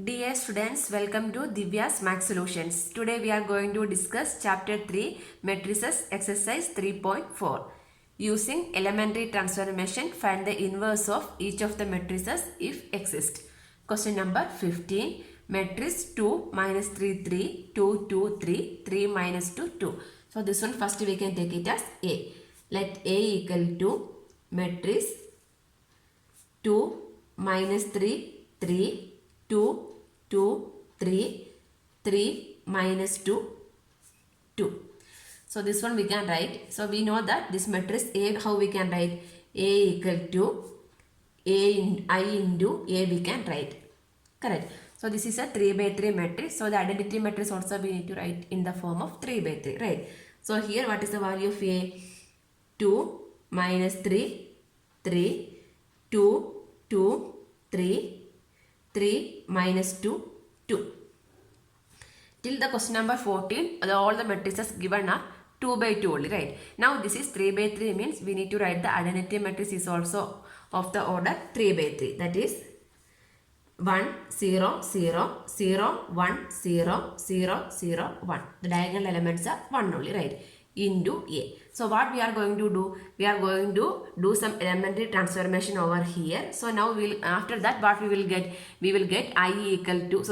Dear students, welcome to Divya's Math Solutions. Today we are going to discuss Chapter 3, Matrices, Exercise 3.4. Using elementary transformation, find the inverse of each of the matrices if exist. Question number 15. Matrix 2 minus 3, 3, 2, 2, 3, 3 minus 2, 2. So this one first we can take it as A. Let A equal to matrix 2 minus 3, 3, 2, 2, 3, 3 minus 2, 2. So this one we can write. So we know that this matrix A, how we can write? A equal to I into A we can write. Correct. So this is a 3 by 3 matrix. So the identity matrix also we need to write in the form of 3 by 3. Right. So here what is the value of A? 2 minus 3, 3, 2, 2, 3, 3 minus 2, 2. Till the question number 14, all the matrices given are 2 by 2 only, right? Now this is 3 by 3 means we need to write the identity matrix is also of the order 3 by 3. That is 1, 0, 0, 0, 1, 0, 0, 0, 1. The diagonal elements are 1 only, right? Into A. So what we are going to do? We are going to do some elementary transformation over here. So now after that what we will get? We will get I equal to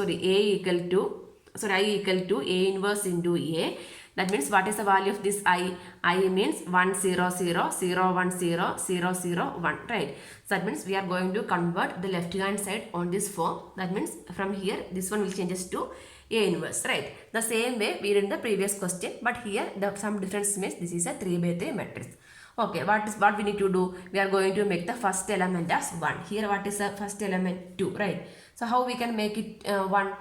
A inverse into A. That means what is the value of this I? I means 1, 0, 0, 0, 1, 0, 0, 0, 1, right? So that means we are going to convert the left hand side on this form. That means from here this one will changes to A inverse, right? The same way we did in the previous question, but here some difference means this is a 3 by 3 matrix. Okay, what we need to do? We are going to make the first element as 1. Here what is the first element? 2, right? So how we can make it 1?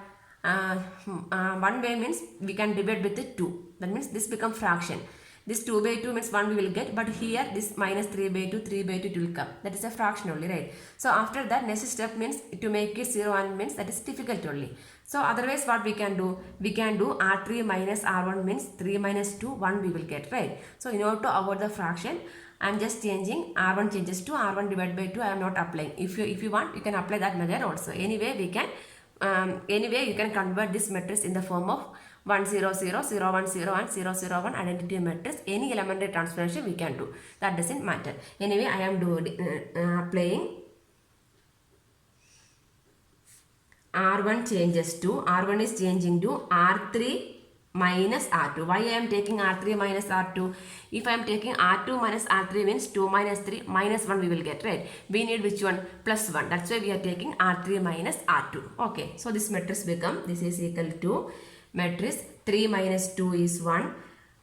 One way means we can divide with the 2. That means this become fraction. This 2 by 2 means 1 we will get, but here this minus 3 by 2, 3 by 2 will come. That is a fraction only, right? So after that next step means to make it 0 1 means that is difficult only. So otherwise what we can do? We can do R3 minus R1 means 3 minus 2, 1 we will get, right? So in order to avoid the fraction, I am just changing R1 changes to R1 divided by 2. I am not applying. If you want, you can apply that method also. Anyway, we can you can convert this matrix in the form of 1 0 0 0 1 0 1 0 0 1 identity matrix. Any elementary transformation we can do. That doesn't matter. Anyway, I am applying R1 changes to R1 is changing to R3 minus R2. Why I am taking R3 minus R2? If I am taking R2 minus R3 means 2 minus 3 minus 1 we will get, right? We need which one? Plus 1. That's why we are taking R3 minus R2. Okay. So this matrix become, this is equal to matrix 3 minus 2 is 1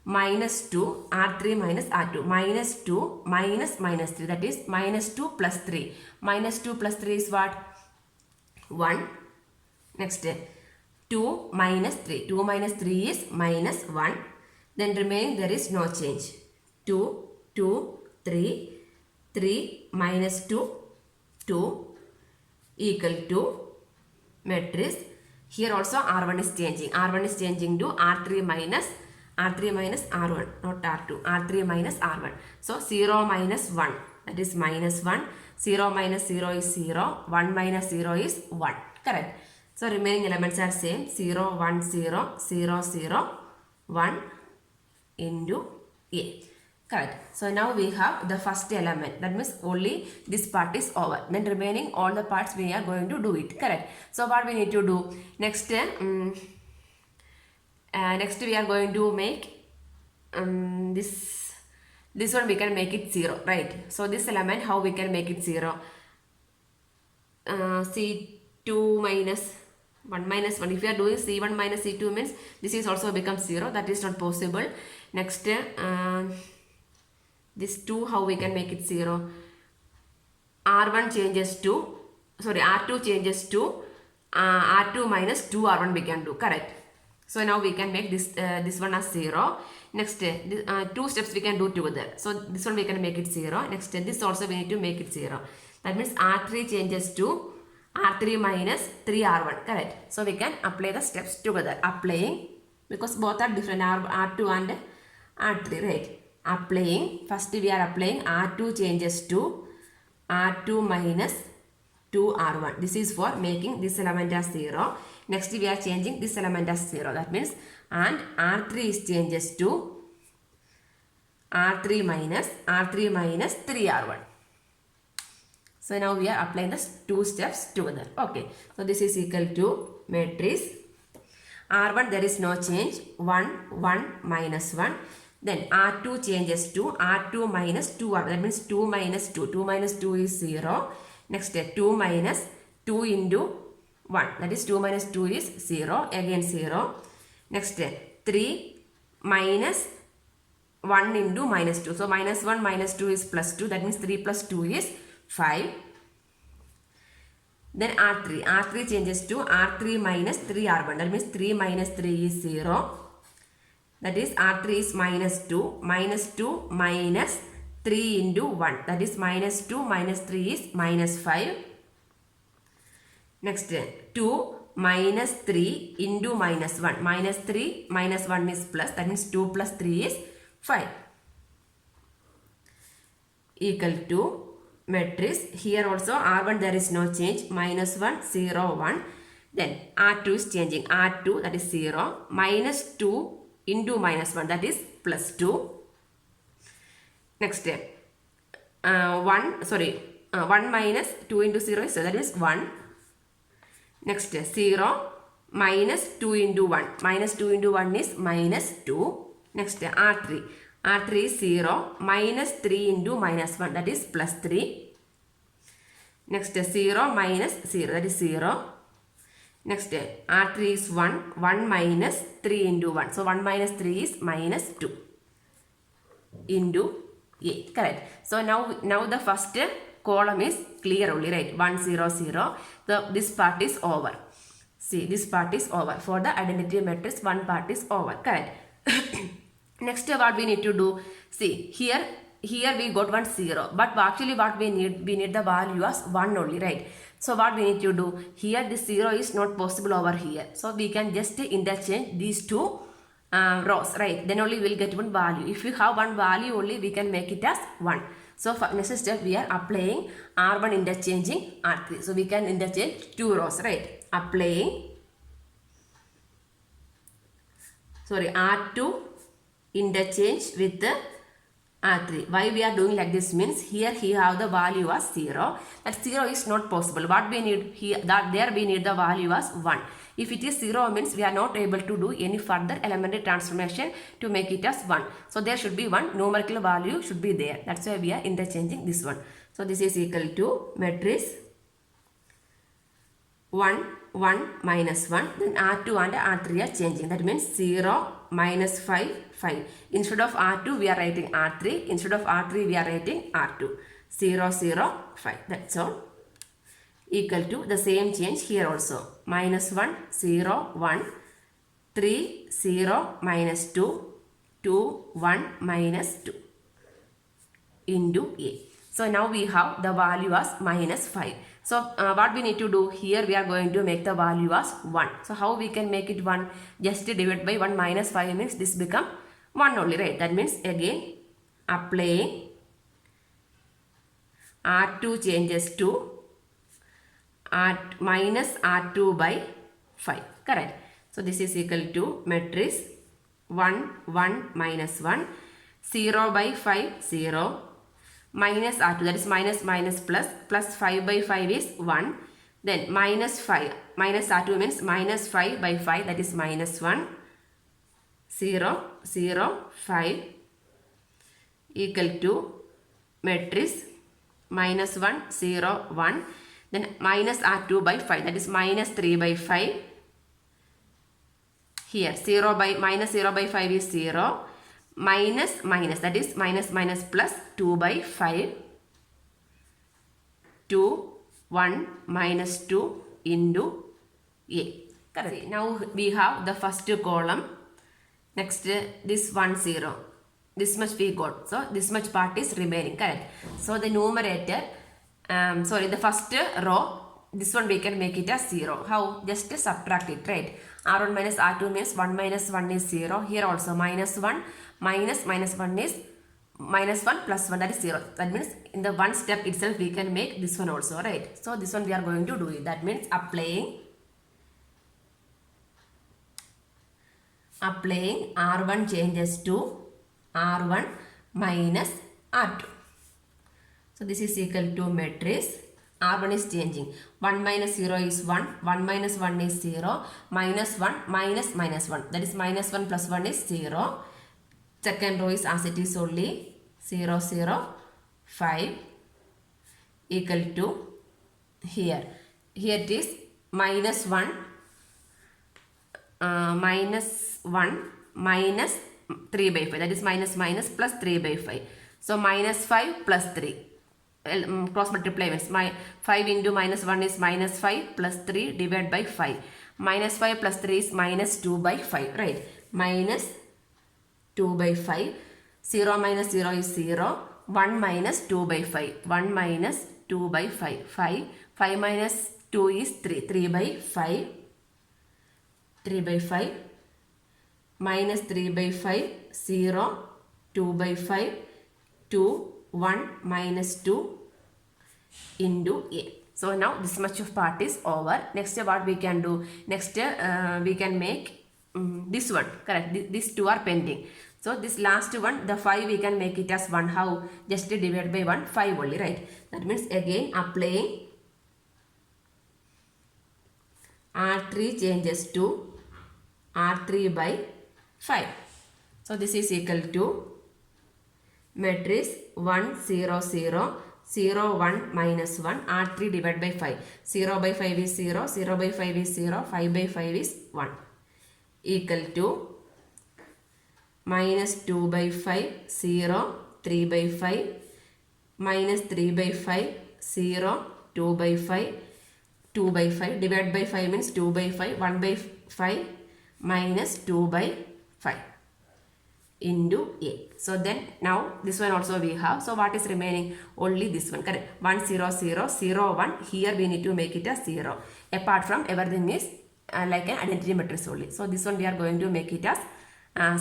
minus 2 R3 minus R2 minus 2 minus minus 3. That is minus 2 plus 3. Minus 2 plus 3 is what? 1. Next 2 minus 3. 2 minus 3 is minus 1. Then remaining there is no change. 2, 2, 3, 3 minus 2, 2 equal to matrix. Here also R1 is changing. R1 is changing to R3 minus R1, not R2. R3 minus R1. So 0 minus 1. That is minus 1. 0 minus 0 is 0. 1 minus 0 is 1. Correct. So remaining elements are same. 0, 1, 0, 0, 0, 1 into A. Correct. So now we have the first element. That means only this part is over. Then remaining all the parts we are going to do it. Correct. So what we need to do? Next, next we are going to make this one we can make it 0. Right. So this element how we can make it 0? C2 minus 1 minus 1. If you are doing C1 minus C2 means this is also becomes 0. That is not possible. Next, this 2 how we can make it 0? R1 changes to, R2 changes to R2 minus 2 R1 we can do. Correct. So now we can make this one as 0. Next, 2 steps we can do together. So this one we can make it 0. Next, this also we need to make it 0. That means R3 changes to R3 minus 3 R1, correct? So we can apply the steps together. Applying, because both are different, R2 and R3, right? Applying, first we are applying R2 changes to R2 minus 2 2r1. This is for making this element as 0. Next we are changing this element as 0. That means and r3 is changes to r3 minus 3r1. So now we are applying the two steps together. Okay. So this is equal to matrix r1, there is no change, 1, 1, minus 1. Then r2 changes to r2 minus 2r. That means 2 minus 2. 2 minus 2 is 0. Next 2 minus 2 into 1. That is 2 minus 2 is 0. Again 0. Next 3 minus 1 into minus 2. So minus 1 minus 2 is plus 2. That means 3 plus 2 is 5. Then R3. R3 changes to R3 minus 3R1. That means 3 minus 3 is 0. That is R3 is minus 2. Minus 2 minus 3 into 1. That is minus 2 minus 3 is minus 5. Next 2 minus 3 into minus 1. Minus 3 minus 1 is plus. That means 2 plus 3 is 5. Equal to matrix. Here also R1 there is no change. Minus 1, 0, 1. Then R2 is changing. R2 that is 0. Minus 2 into minus 1 that is plus 2. Next 1 minus 2 into 0 is, so that is 1. Next 0 minus 2 into 1. Minus 2 into 1 is minus 2. Next R3. R3 is 0 minus 3 into minus 1 that is plus 3. Next 0 minus 0 that is 0. Next R3 is 1. 1 minus 3 into 1. So 1 minus 3 is minus 2 into A. Correct. So now the first column is clear only, right? 1, 0, 0. This part is over. See, this part is over. For the identity matrix, one part is over. Correct. Next what we need to do, see here we got 1 0, but actually what we need the value as 1 only, right? So what we need to do, here this 0 is not possible over here, so we can just interchange these two rows, right? Then only we will get one value. If you have one value only, we can make it as 1. So for next step we are applying R1 interchanging R3, so we can interchange two rows, right? Applying R2 interchange with the R3. Why we are doing like this means here have the value as 0. That 0 is not possible. What we need here, that there we need the value as 1. If it is 0 means we are not able to do any further elementary transformation to make it as 1. So there should be one numerical value should be there. That's why we are interchanging this one. So this is equal to matrix 1, 1, minus 1. Then R2 and R3 are changing. That means 0, minus 5, 5. Instead of R2 we are writing R3. Instead of R3 we are writing R2. 0, 0, 5. That's all. Equal to the same change here also. Minus 1, 0, 1. 3, 0, minus 2. 2, 1, minus 2. Into A. So now we have the value as minus 5. So what we need to do here, we are going to make the value as 1. So how we can make it 1? Just divide by 1 minus 5 means this become 1 only, right? That means again applying R2 changes to minus R2 by 5. Correct. So this is equal to matrix 1, 1, minus 1. 0 by 5, 0. Minus R2, that is minus minus plus. Plus 5 by 5 is 1. Then minus 5. Minus R2 means minus 5 by 5, that is minus 1. 0, 0, 5. Equal to matrix minus 1, 0, 1. Then minus R2 by 5, that is minus 3 by 5. Here minus 0 by 5 is 0. Minus minus, that is minus minus plus 2 by 5. 2, 1, minus 2 into A. Correct. Now we have the first column. Next this 1, 0. This much we got. So this much part is remaining. Correct. So the numerator, the first row, this one we can make it as 0. How? Just subtract it, right? R1 minus R2 means 1 minus 1 is 0. Here also minus 1 minus minus 1 is minus 1 plus 1, that is 0. That means in the one step itself we can make this one also, right? So this one we are going to do it. That means applying R1 changes to R1 minus R2. So this is equal to matrix. R1 is changing. 1 minus 0 is 1. 1 minus 1 is 0. Minus 1 minus minus 1. That is minus 1 plus 1 is 0. Second row is as it is only 0, 0, 5 equal to here. Here it is minus 1 minus 3 by 5. That is minus minus plus 3 by 5. So minus 5 plus 3. Cross multiply means 5 into minus 1 is minus 5 plus 3 divided by 5. Minus 5 plus 3 is minus 2 by 5. Right. Minus 2 by 5. 0 minus 0 is 0. 1 minus 2 by 5. 1 minus 2 by 5. 5 minus 2 is 3. 3 by 5. 3 by 5. Minus 3 by 5. 0. 2 by 5. 2. 1 minus 2 into A. So now this much of part is over. Next what we can do? Next we can make this one. Correct. These two are pending. So this last one, the 5 we can make it as 1. How? Just divide by 1, 5 only, right? That means again applying R3 changes to R3 by 5. So this is equal to matrix 1, 0, 0, 0, 1, minus 1, R3 divided by 5. 0 by 5 is 0, 0 by 5 is 0, 5 by 5 is 1. Equal to minus 2 by 5, 0, 3 by 5, minus 3 by 5, 0, 2 by 5, 2 by 5, divided by 5 means 2 by 5, 1 by 5, minus 2 by 5 into A. So then now this one also we have. So what is remaining? Only this one. Correct. 1, 0, 0, 0, 1. Here we need to make it as 0. Apart from everything is like an identity matrix only. So this one we are going to make it as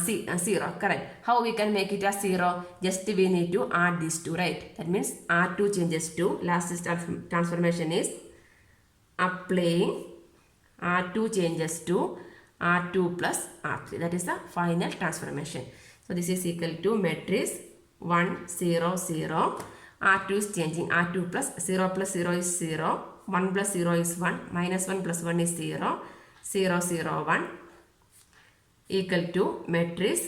0. Correct. How we can make it as 0? Just we need to add these two, right? That means R2 changes to, last transformation is applying R2 changes to R2 plus R3. That is the final transformation. So this is equal to matrix 1, 0, 0. R2 is changing. R2 plus 0 is 0. 1 plus 0 is 1. Minus 1 plus 1 is 0. 0, 0, 1. Equal to matrix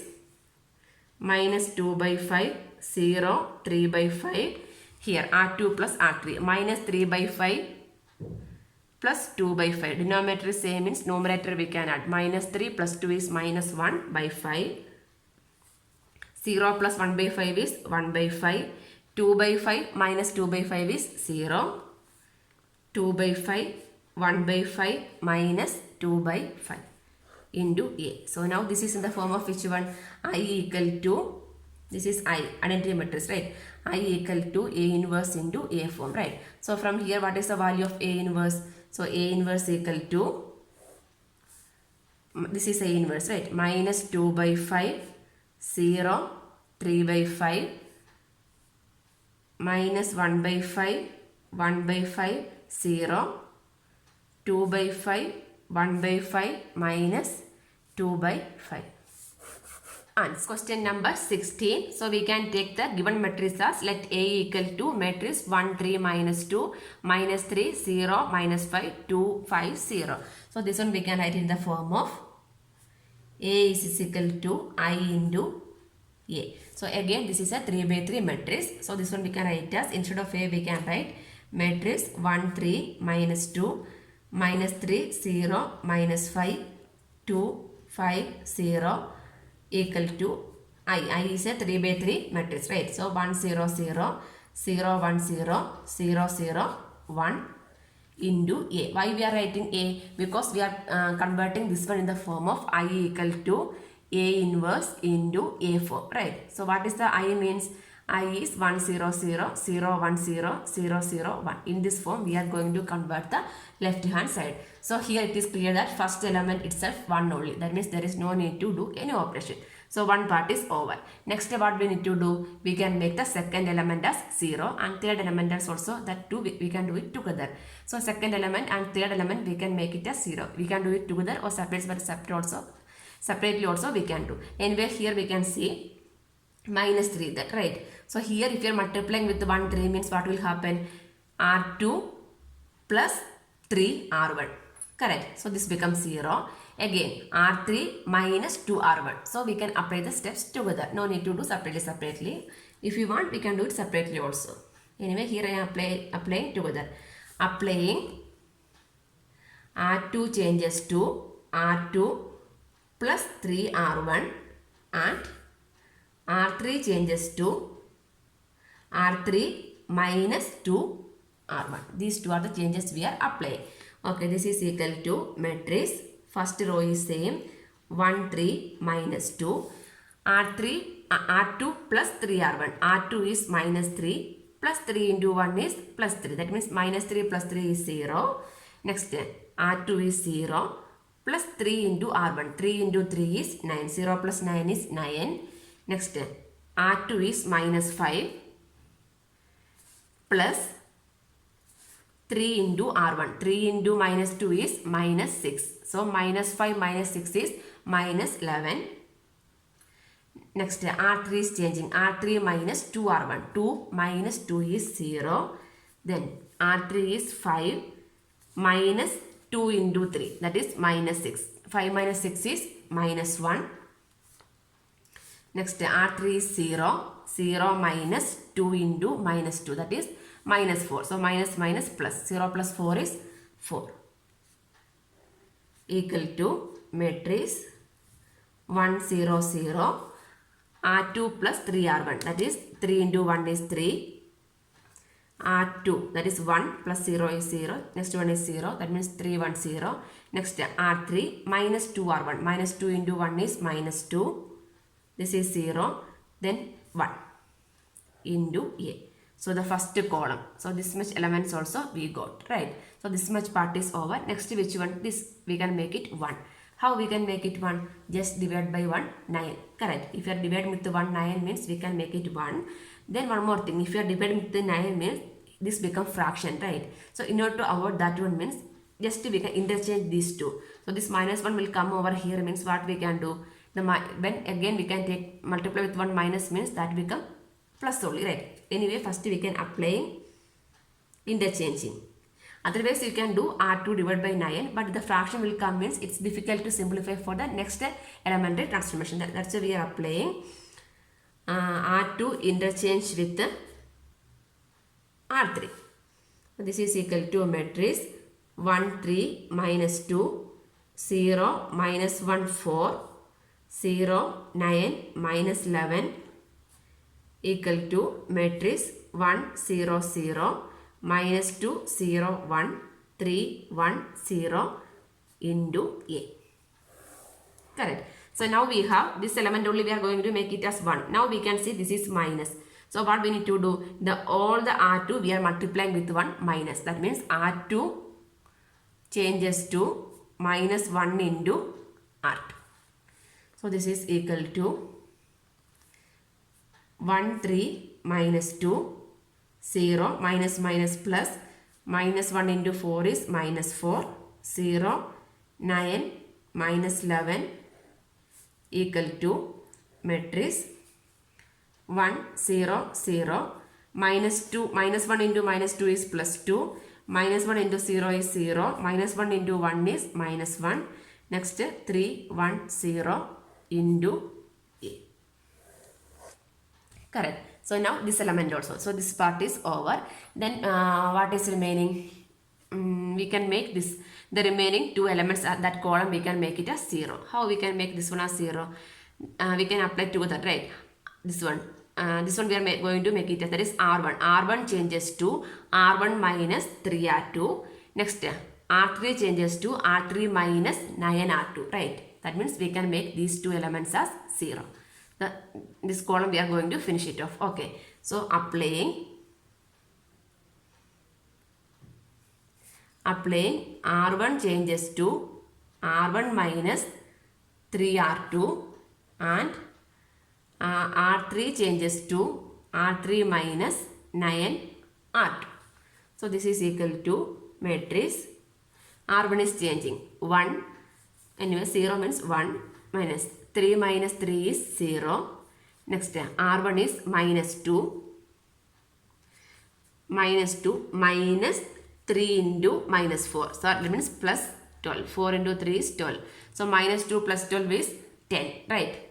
minus 2 by 5, 0, 3 by 5. Here R2 plus R3. Minus 3 by 5 plus 2 by 5. Denominator is same means numerator we can add. Minus 3 plus 2 is minus 1 by 5. 0 plus 1 by 5 is 1 by 5. 2 by 5 minus 2 by 5 is 0. 2 by 5, 1 by 5 minus 2 by 5 into A. So now this is in the form of which one? I equal to, this is I, identity matrix, right? I equal to A inverse into A form, right? So from here what is the value of A inverse? So A inverse equal to, this is A inverse, right? Minus 2 by 5, 0, 3 by 5, minus 1 by 5, 1 by 5, 0, 2 by 5, 1 by 5, minus 2 by 5. And question number 16. So we can take the given matrix as let A equal to matrix 1, 3, minus 2, minus 3, 0, minus 5, 2, 5, 0. So this one we can write in the form of A is equal to I into A. So again this is a 3 by 3 matrix. So this one we can write as, instead of A we can write matrix 1, 3, minus 2, minus 3, 0, minus 5, 2, 5, 0 equal to I. I is a 3 by 3 matrix, right? So 1, 0, 0, 0, 1, 0, 0, 0, 1 into A. Why we are writing A? Because we are converting this one in the form of I equal to A inverse into A form, right? So what is the I means? I is 1, 0, 0, 0, 1, 0, 0, 0, 1. In this form, we are going to convert the left hand side. So here it is clear that first element itself 1 only. That means there is no need to do any operation. So one part is over. Next what we need to do, we can make the second element as 0 and third element as also that 2 we can do it together. So second element and third element we can make it as 0. We can do it together or separately also we can do. Anyway here we can see minus 3 that right. So here if you are multiplying with 1 3 means what will happen, R2 plus 3 R1. Correct. So this becomes 0. Again R3 minus 2 R1. So we can apply the steps together. No need to do separately. If you want we can do it separately also. Anyway here I am applying together. Applying R2 changes to R2 plus 3 R1 and R3 changes to R3 minus 2 R1. These two are the changes we are applying. Okay, this is equal to matrix. First row is same. 1, 3 minus 2. R2 plus 3 R1. R2 is minus 3 plus 3 into 1 is plus 3. That means minus 3 plus 3 is 0. Next R2 is 0 plus 3 into R1. 3 into 3 is 9. 0 plus 9 is 9. Next R2 is minus 5 plus 3 into R1. 3 into minus 2 is minus 6. So minus 5 minus 6 is minus 11. Next R3 is changing. R3 minus 2 R1. 2 minus 2 is 0. Then R3 is 5 minus 2 into 3. That is minus 6. 5 minus 6 is minus 1. Next R3 is 0. 0 minus 2 into minus 2. That is minus 4. So minus minus plus. 0 plus 4 is 4. Equal to matrix 1 0 0. R2 plus 3 R1. That is 3 into 1 is 3. R2 that is 1 plus 0 is 0. Next one is 0. That means 3 1 0. Next R3 minus 2 R1. Minus 2 into 1 is minus 2. This is 0. Then 1 into A. So the first column. So this much elements also we got, right? So this much part is over. Next which one? This we can make it 1. How we can make it 1? Just divide by 1, 9. Correct. If you are dividing with 1, 9 means we can make it 1. Then one more thing. If you are dividing with 9 means this becomes fraction, right? So in order to avoid that one means just we can interchange these two. So this minus 1 will come over here means what we can do? When again we can take multiply with 1 minus means that become plus only, right? Anyway, first we can apply interchanging. Otherwise you can do R2 divided by 9, but the fraction will come means it's difficult to simplify for the next elementary transformation. That's why we are applying R2 interchange with R3. This is equal to matrix 1 3 minus 2 0 minus 1 4 0 9 minus 11 equal to matrix 1 0 0 minus 2 0 1 3 1 0 into A. Correct. So now we have this element only, we are going to make it as 1. Now we can see this is minus. So what we need to do? All the R2 we are multiplying with 1 minus. That means R2 changes to minus 1 into R2. So this is equal to 1 3 minus 2 0 minus minus plus minus 1 into 4 is minus 4 0 9 minus 11 equal to matrix 1 0 0 minus 2 minus 1 into minus 2 is plus 2 minus 1 into 0 is 0 minus 1 into 1 is minus 1. Next 3 1 0 into A. Correct. So now this element also. So this part is over. Then what is remaining? We can make this, the remaining two elements at that column we can make it as 0. How we can make this one as 0? We can apply together, right? This one we are going to make it as, that is R1. R1 changes to R1 minus 3R2. Next R3 changes to R3 minus 9R2, right? That means we can make these two elements as 0. This column we are going to finish it off. Okay. So applying R1 changes to R1 minus 3R2 and R3 changes to R3 minus 9 R2. So this is equal to matrix R1 is changing 1. Anyway, 0 means 1 minus 3 minus 3 is 0. Next R1 is minus 2 minus 3 into minus 4. So that means plus 12. 4 into 3 is 12. So minus 2 plus 12 is 10, right?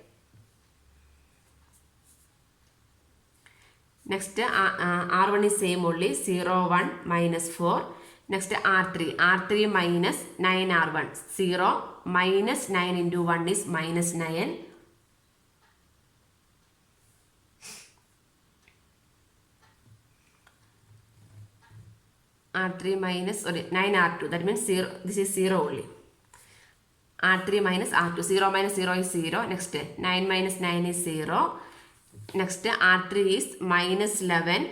Next R1 is same only 0, 1 minus 4. Next R3 minus 9 R1. 0 minus 9 into 1 is minus 9. R3 minus 9 R2, that means 0, this is 0 only. R3 minus R2, 0 minus 0 is 0. Next 9 minus 9 is 0. Next R3 is minus 11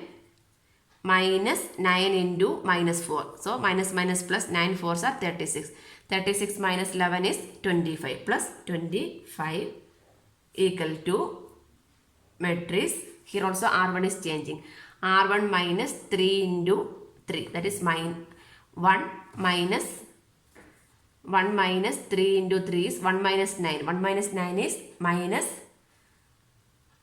minus 9 into minus 4. So minus minus plus 9 4s are 36. 36 minus 11 is 25 plus 25 equal to matrix. Here also R1 is changing. R1 minus 3 into 3, that is 1 minus 3 into 3 is 1 minus 9. 1 minus 9 is minus,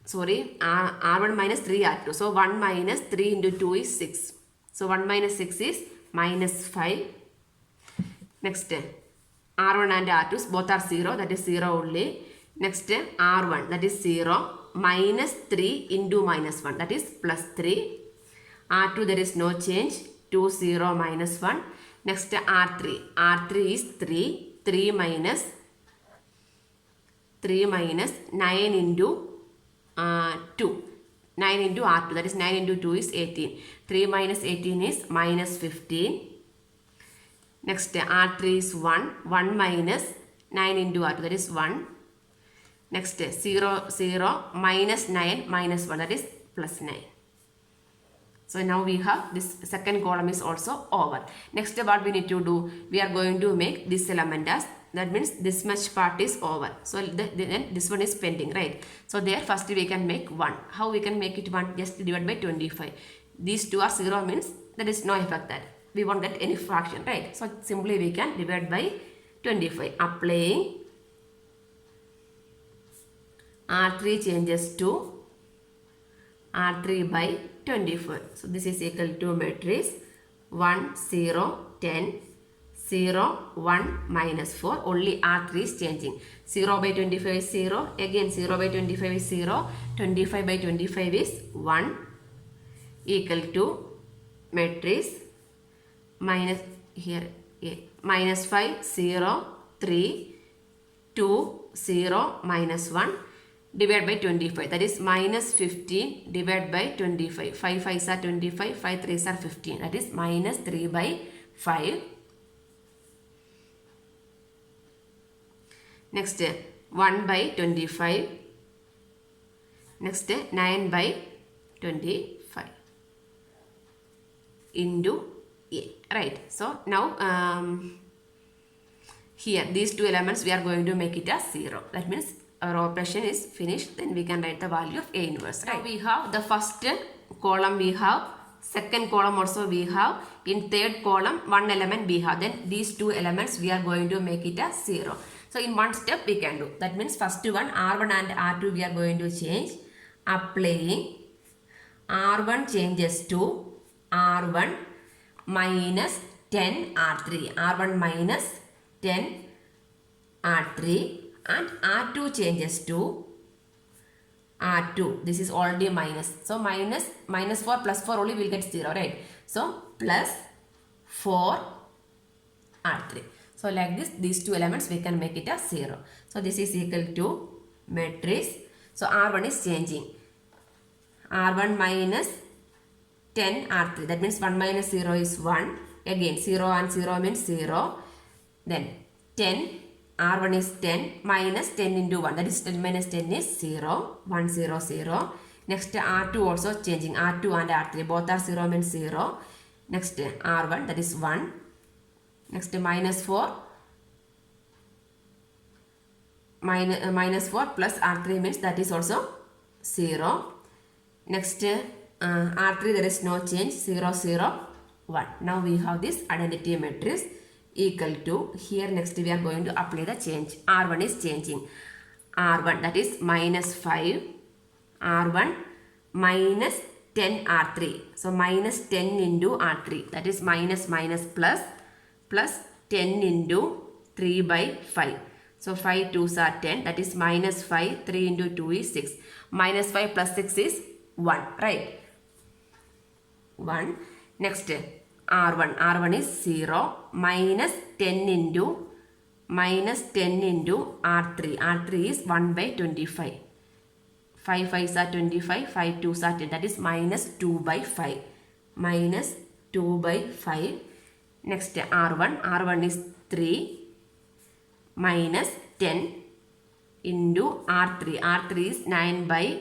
sorry, R1 minus 3 R2. So 1 minus 3 into 2 is 6. So 1 minus 6 is minus 5. Next R1 and R2 both are 0, that is 0 only. Next R1, that is 0 minus 3 into minus 1, that is plus 3. R2 there is no change, 2 0 minus 1. Next R3 is 3 minus 9 into 2. 9 into R2, that is 9 into 2 is 18. 3 minus 18 is minus 15. Next R3 is 1 minus 9 into R2, that is 1. Next 0 minus 9 minus 1, that is plus 9. So now we have this second column is also over. Next what we need to do, we are going to make this element as, that means this much part is over. So then this one is pending, right? So there first we can make 1. How we can make it 1? Just divide by 25. These two are 0 means there is no effect that. We won't get any fraction, right? So simply we can divide by 25. Applying R3 changes to R3 by 24. So this is equal to matrix 1 0 10 0 1 minus 4. Only R3 is changing. 0 by 25 is 0. Again 0 by 25 is 0. 25 by 25 is 1 equal to matrix minus here minus 5 0 3 2 0 minus 1 divided by 25, that is minus 15 divided by 25. 5 5s are 25, 5 3s are 15, that is minus 3 by 5. Next 1 by 25. Next 9 by 25 into 8, right? So now here these two elements we are going to make it as 0. That means our operation is finished. Then we can write the value of A inverse, right? Now we have the first column we have, second column also we have, in third column one element we have. Then these two elements we are going to make it as 0. So in one step we can do. That means first one R1 and R2 we are going to change. Applying R1 changes to R1 minus 10 R3. R1 minus 10 R3. And R2 changes to R2. This is already minus. So minus 4 plus 4 only will get 0, right? So plus 4 R3. So like this, these two elements we can make it as 0. So this is equal to matrix. So R1 is changing. R1 minus 10 R3. That means 1 minus 0 is 1. Again 0 and 0 means 0. Then 10. R1 is 10 minus 10 into 1, that is 10 minus 10 is 0, 1 0 0. Next R2 also changing, R2 and R3 both are 0 means 0. Next R1, that is 1. Next minus 4 plus R3 means that is also 0. Next, R3 there is no change, 0, 0, 1. Now we have this identity matrix equal to, here next we are going to apply the change. R1 is changing. R1 that is minus 5, R1 minus 10 R3. So minus 10 into R3, that is minus plus 10 into 3 by 5. So 5 2s are 10, that is minus 5, 3 into 2 is 6. Minus 5 plus 6 is 1, right? 1. Next, R1 is 0, minus 10 into R3. R3 is 1 by 25. 5 5s are 25, 5 2s are 10, that is minus 2 by 5. Minus 2 by 5. Next, R1 is 3 minus 10 into R3. R3 is 9 by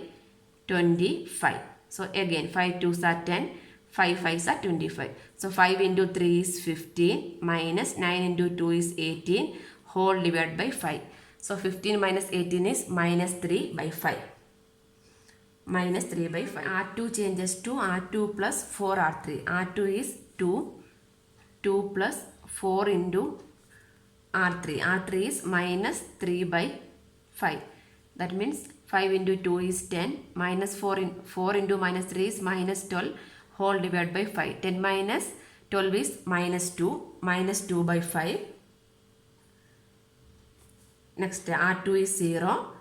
25. So again 5 2s are 10, 5 5s are 25. So 5 into 3 is 15 minus 9 into 2 is 18 whole divided by 5. So 15 minus 18 is minus 3 by 5. Minus 3 by 5. R2 changes to R2 plus 4 R3. R2 is 2 plus 4 into R3. R3 is minus 3 by 5. That means 5 into 2 is 10. Minus 4 into minus 3 is minus 12 whole divided by 5. 10 minus 12 is minus 2. Minus 2 by 5. Next, R2 is 0.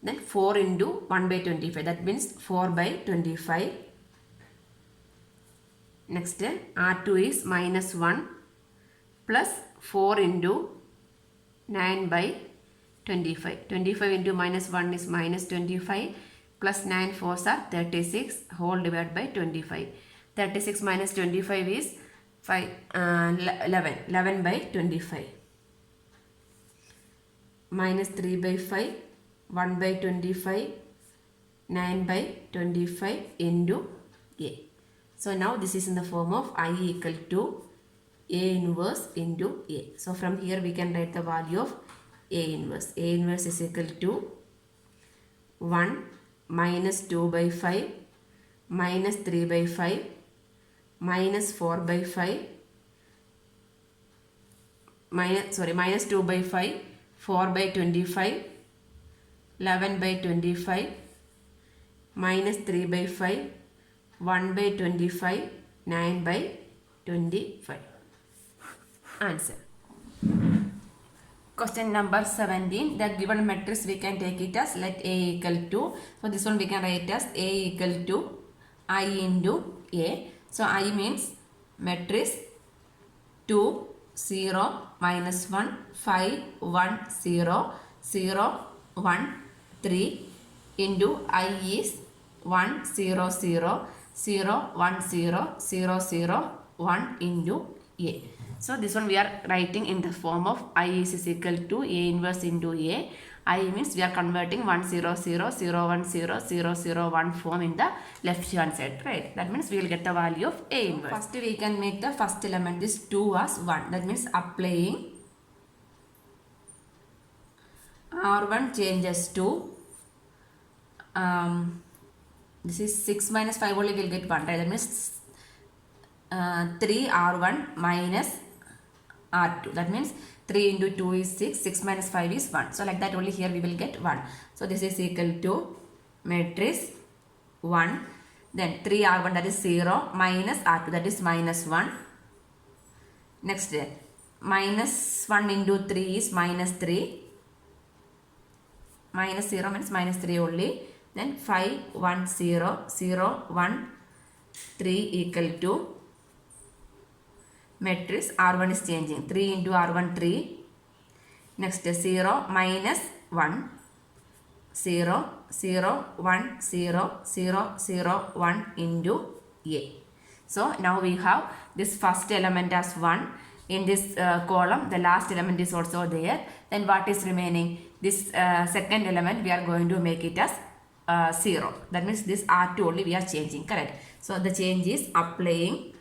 Then 4 into 1 by 25. That means 4 by 25. Next, R2 is minus 1 plus 4 into 9 by 25. 25 into minus 1 is minus 25 plus 9 4s are 36 whole divided by 25. 36 minus 25 is 11. 11 by 25. Minus 3 by 5, 1 by 25, 9 by 25 into A. So now this is in the form of I equal to A inverse into A. So from here we can write the value of A inverse. A inverse is equal to 1 minus 2 by 5 minus 3 by 5 minus 4 by 5 minus 2 by 5, 4 by 25, 11 by 25 minus 3 by 5, 1 by 25, 9 by 25. Answer. Question number 17. The given matrix we can take it as let A equal to. So this one we can write as A equal to I into A. So I means matrix 2, 0, minus 1, 5, 1, 0, 0, 1, 3 into I is 1, 0, 0, 0, 1, 0, 0, 0, 1 into A. So this one we are writing in the form of I is equal to A inverse into A. I means we are converting 1, 0, 0, 0, 1, 0, 0, 0, 1 form in the left hand side, right? That means we will get the value of A inverse. First we can make the first element is 2 as 1. That means applying R1 changes to this is 6 minus 5 only will get 1, right? That means 3 R1 minus R2. That means 3 into 2 is 6, 6 minus 5 is 1. So like that only here we will get 1. So this is equal to matrix 1. Then 3 R1 that is 0 minus R2 that is minus 1. Next minus 1 into 3 is minus 3. Minus 0 means minus 3 only. Then 5, 1, 0, 0, 1, 3 equal to matrix R1 is changing. 3 into R1 3. Next 0 minus 1. 0, 0, 1, 0, 0, 0, 1 into A. So now we have this first element as 1. In this column the last element is also there. Then what is remaining? This second element we are going to make it as 0. That means this R2 only we are changing, correct? So the change is applying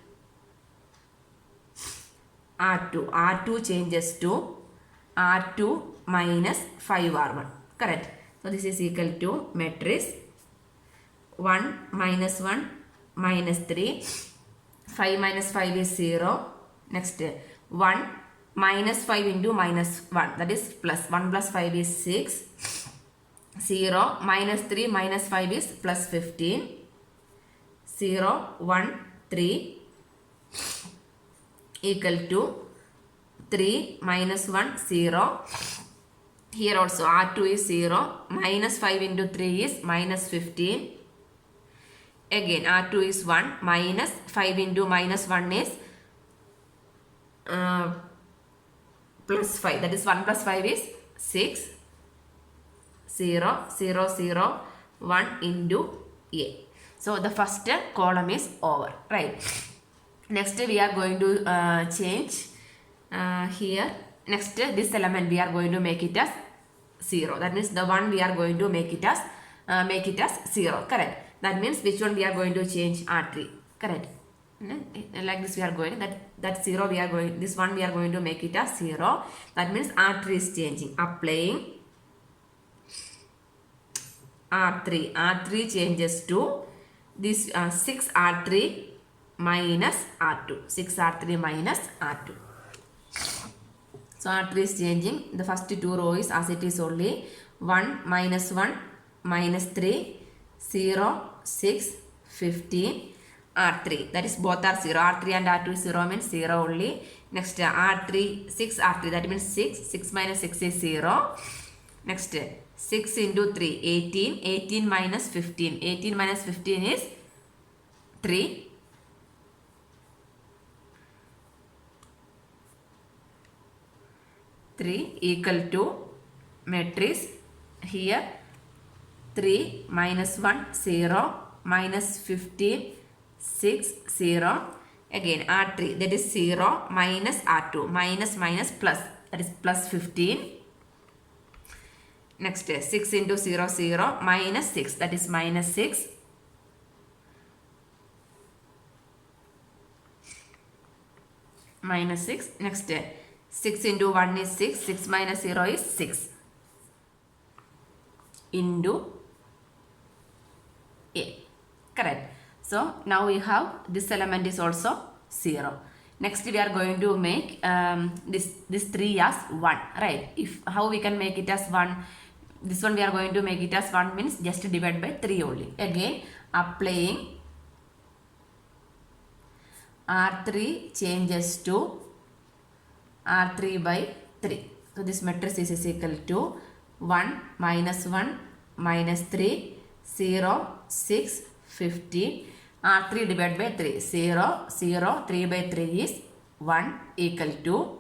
R2. R2 changes to R2 minus 5R1, correct? So this is equal to matrix 1 minus 1 minus 3. 5 minus 5 is 0. Next 1 minus 5 into minus 1, that is plus. 1 plus 5 is 6. 0 minus 3 minus 5 is plus 15. 0 1 3 equal to 3 minus 1 0. Here also R2 is 0. Minus 5 into 3 is minus 15. Again R2 is 1. Minus 5 into minus 1 is plus 5. That is 1 plus 5 is 6. 0 0 0 1 into A. So the first column is over, right? Next we are going to change here. Next this element we are going to make it as 0. That means the one we are going to make it as 0. Correct. That means which one we are going to change? R3. Correct. Like this we are going. That 0 we are going. This one we are going to make it as 0. That means R3 is changing. Applying R3. R3 changes to this 6R3 minus R2. 6R3 minus R2. So R3 is changing. The first two rows as it is only. 1 minus 1 minus 3 0 6 15 R3. That is both are 0. R3 and R2 is 0 means 0 only. Next R3 6 R3, that means 6. 6 minus 6 is 0. Next 6 into 3 18. 18 minus 15. 18 minus 15 is 3. 3 equal to matrix here 3 minus 1 0 minus 15 6 0. Again R3, that is 0 minus R2, minus minus plus, that is plus 15. Next 6 into 0 0 minus 6, that is minus 6. Minus 6. Next 6 into 1 is 6. 6 minus 0 is 6 into A. Correct. So now we have this element is also 0. Next we are going to make this 3 as 1. Right. If how we can make it as 1? This one we are going to make it as 1 means just divide by 3 only. Again applying R3 changes to R3 by 3. So this matrix is equal to 1 minus 1 minus 3 0 6 15. R3 divided by 3. 0 0 3 by 3 is 1 equal to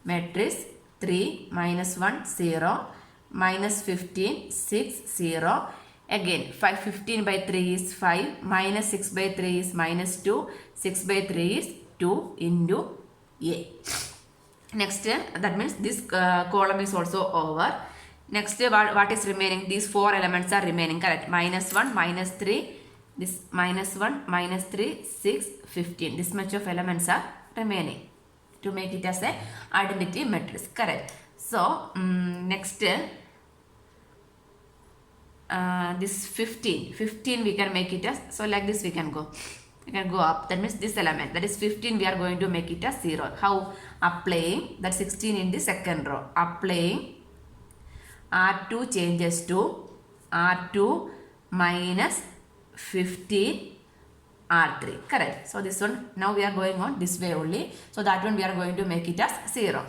matrix 3 minus 1 0 minus 15 6 0. Again 5 15 by 3 is 5 minus 6 by 3 is minus 2. 6 by 3 is 2 into A. Next that means this column is also over. Next what is remaining? These 4 elements are remaining. Correct. Minus 1 minus 3. This minus 1 minus 3 6 15. This much of elements are remaining to make it as a identity matrix. Correct. So next this 15 we can make it as, so like this we can go up. That means this element, that is 15, we are going to make it as 0. How? Applying that 16 in the second row. Applying R2 changes to R2 minus 15 R3. Correct. So this one now we are going on this way only. So that one we are going to make it as 0.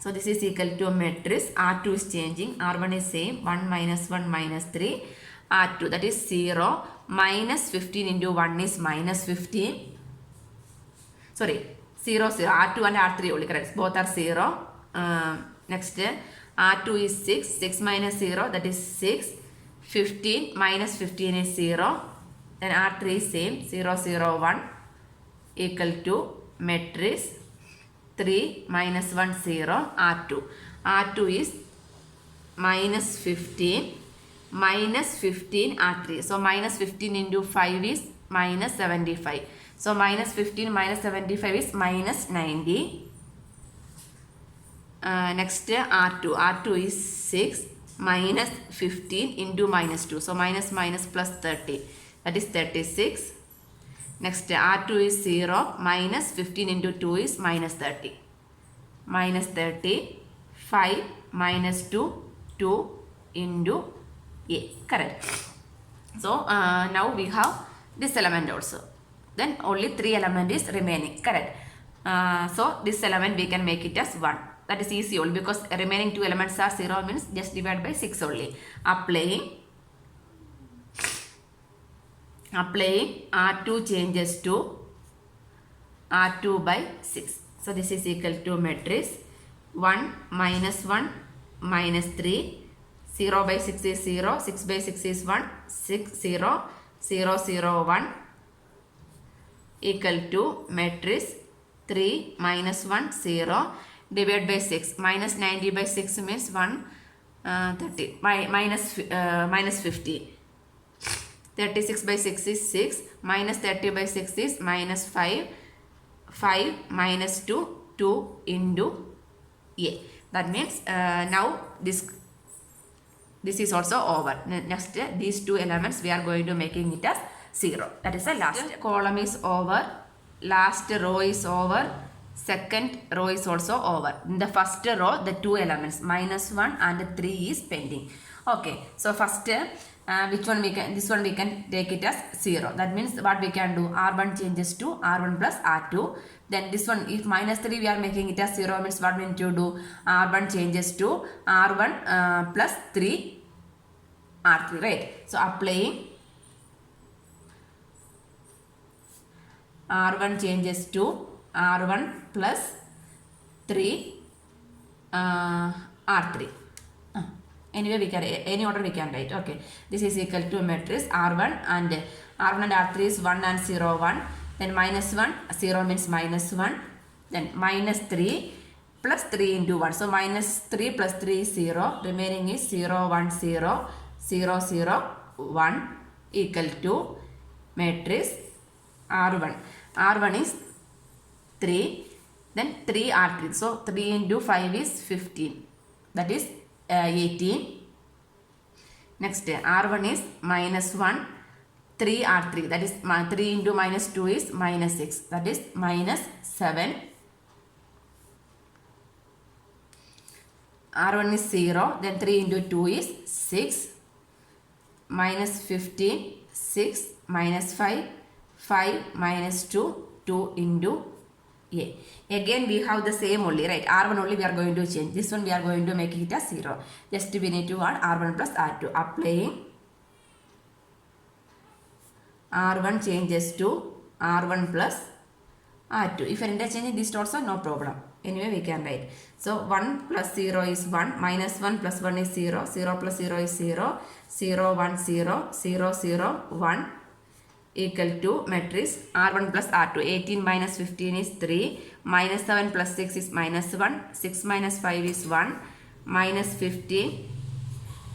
So this is equal to matrix. R2 is changing. R1 is same. 1 minus 1 minus 3. R2, that is 0 minus 15 into 1 is minus 15. Sorry, 0 0. R2 and R3 only. Correct. Both are 0. Next R2 is 6. 6 minus 0, that is 6. 15 minus 15 is 0. Then R3 is same. 0 0 1 equal to matrix 3 minus 1 0 R2. R2 is minus 15 minus 15 R3. So minus 15 into 5 is minus 75. So minus 15 minus 75 is minus 90. Next R2. R2 is 6. minus 15 into minus 2. So minus minus plus 30. That is 36. Next R2 is 0. Minus 15 into 2 is minus 30. Minus 30. 5 minus 2. 2 into A. Correct. So now we have this element also. Then only 3 element is remaining. Correct. So this element we can make it as 1. That is easy only because remaining 2 elements are 0 means just divide by 6 only. Applying R2 changes to R2 by 6. So this is equal to matrix 1 minus 1 minus 3. 0 by 6 is 0. 6 by 6 is 1. 6 0 0 0 1 equal to matrix 3 minus 1 0 divided by 6. Minus 90 by 6 means 30 minus 50. 36 by 6 is 6. Minus 30 by 6 is minus 5. 5 minus 2 2 into A. That means now this is also over. Next these 2 elements we are going to making it as 0. That is the last column is over. Last row is over. Second row is also over. In the first row the 2 elements minus 1 and 3 is pending. Okay. So first which one we can, this one we can take it as 0. That means what we can do, R1 changes to R1 plus R2. Then this one, if minus 3 we are making it as 0 means what we need to do, R1 changes to R1 plus 3 R3, right? So applying R1 changes to R1 plus 3 R3. Anyway, we can, any order we can write. Okay, this is equal to matrix R1 and R3 is 1 and 0 1. Then minus 1, 0 means minus 1. Then minus 3 plus 3 into 1. So minus 3 plus 3 is 0. Remaining is 0 1 0 0 0 1 equal to matrix R1. R1 is 3. Then 3 R3. So 3 into 5 is 15. That is 18. Next R1 is minus 1. 3 R3. That is 3 into minus 2 is minus 6. That is minus 7. R1 is 0. Then 3 into 2 is 6. Minus 15. 6 minus 5. 5 minus 2. 2 into A. Again we have the same only, right? R1 only we are going to change. This one we are going to make it as 0. Just we need to add R1 plus R2. Applying R1 changes to R1 plus R2. If you are interchanging this also, no problem. Anyway we can write. So 1 plus 0 is 1. Minus 1 plus 1 is 0. 0 plus 0 is 0. 0 1 0 0 0 1 equal to matrix R1 plus R2. 18 minus 15 is 3. Minus 7 plus 6 is minus 1. 6 minus 5 is 1. Minus 15.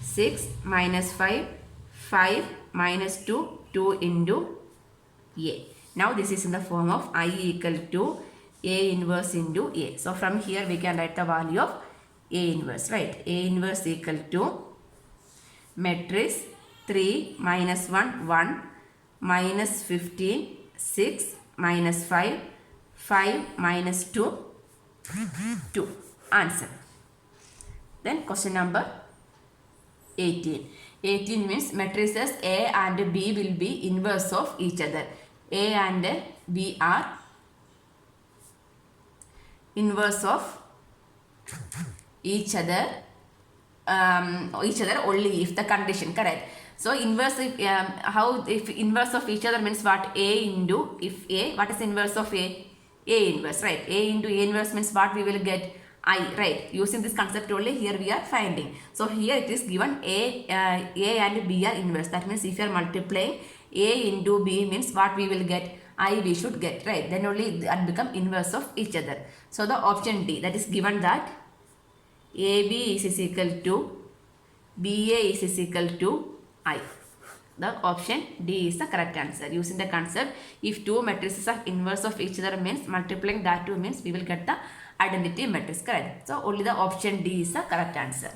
6 minus 5. 5 minus 2. 2 into A. Now this is in the form of I equal to A inverse into A. So from here we can write the value of A inverse, right? A inverse equal to matrix 3 minus 1 1 minus 15 6 minus 5 5 minus 2 2. Answer. Then question number 18. 18 means matrices A and B will be inverse of each other. A and B are inverse of each other only if the condition, correct? So inverse, if inverse of each other means what? A into, if A, what is inverse of A? A inverse, right? A into A inverse means what we will get? I, right? Using this concept only here we are finding. So here it is given A and B are inverse. That means if you are multiplying A into B means what we will get? I we should get, right? Then only that become inverse of each other. So the option D, that is given that AB is equal to BA is equal to I. The option D is the correct answer. Using the concept, if two matrices are inverse of each other means multiplying that two means we will get the identity matrix, correct? So only the option D is the correct answer.